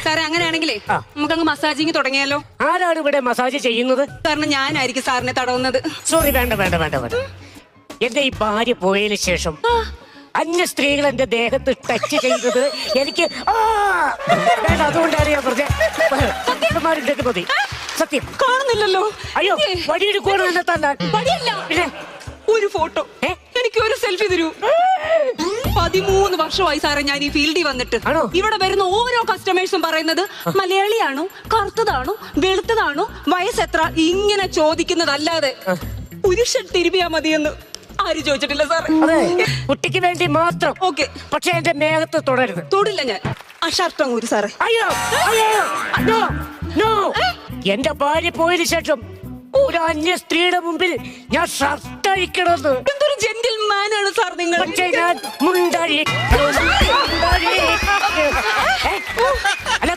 സാറേ അങ്ങനെയാണെങ്കിലേ നമുക്കങ്ങ് മസാജിങ് തുടങ്ങിയാലോ? ആരാണ് ഇവിടെ മസാജ് ചെയ്യുന്നത്? കാരണം ഞാനായിരിക്കും സാറിനെ തടവുന്നത്. സോറി, വേണ്ട വേണ്ട വേണ്ട വേണ്ട. എന്റെ ഈ ഭാര്യ പോയതിനു ശേഷം അന്യ സ്ത്രീകൾ എന്റെ ദേഹത്ത് ടച്ച് ചെയ്തത് എനിക്ക് വേണ്ട, അതുകൊണ്ടാണ് ഞാൻ പറഞ്ഞത്. മതി സത്യം. കാണുന്നില്ലല്ലോ. അയ്യോ, വടിയെടുക്കുവാണ് എന്നെ തന്നെ. വടിയല്ല, പിന്നെ ഒരു ഫോട്ടോ. എനിക്ക് ഒരു സെൽഫി തരൂ. 13 വർഷമായി സാറേ ഞാൻ ഈ ഫീൽഡിൽ വന്നിട്ട്. ആണോ? ഇവിടെ വരുന്ന ഓരോ കസ്റ്റമേഴ്സും പറയുന്നത് മലയാളിയാണോ, കറുത്തതാണോ, വെളുത്തതാണോ, വയസ്സെത്ര, ഇങ്ങനെ ചോദിക്കുന്നതല്ലാതെ പുരുഷൻ തിരുമിയാ മതിയെന്ന് ആരും ചോദിച്ചിട്ടില്ല സാറേ. കുട്ടിക്ക് വേണ്ടി മാത്രം. ഓക്കെ, പക്ഷെ എന്റെ മേഘത്ത് തുടരുത്. തൊടില്ല ഞാൻ. ആ ഷർട്ട് അങ്ങൂര് സാറേ. അയ്യോ അയ്യോ, നോ നോ. എന്റെ ഭാര്യ പോയതിനു ശേഷം ഒരു അന്യ സ്ത്രീയുടെ മുമ്പിൽ ഞാൻ ഷർട്ട് അഴിക്കണമെന്ന്. എന്തൊരു ജെന്റിൽമാൻ ആണ് സാർ നിങ്ങൾ. പക്ഷേ ഞാൻ മുണ്ടഴി. അല്ല,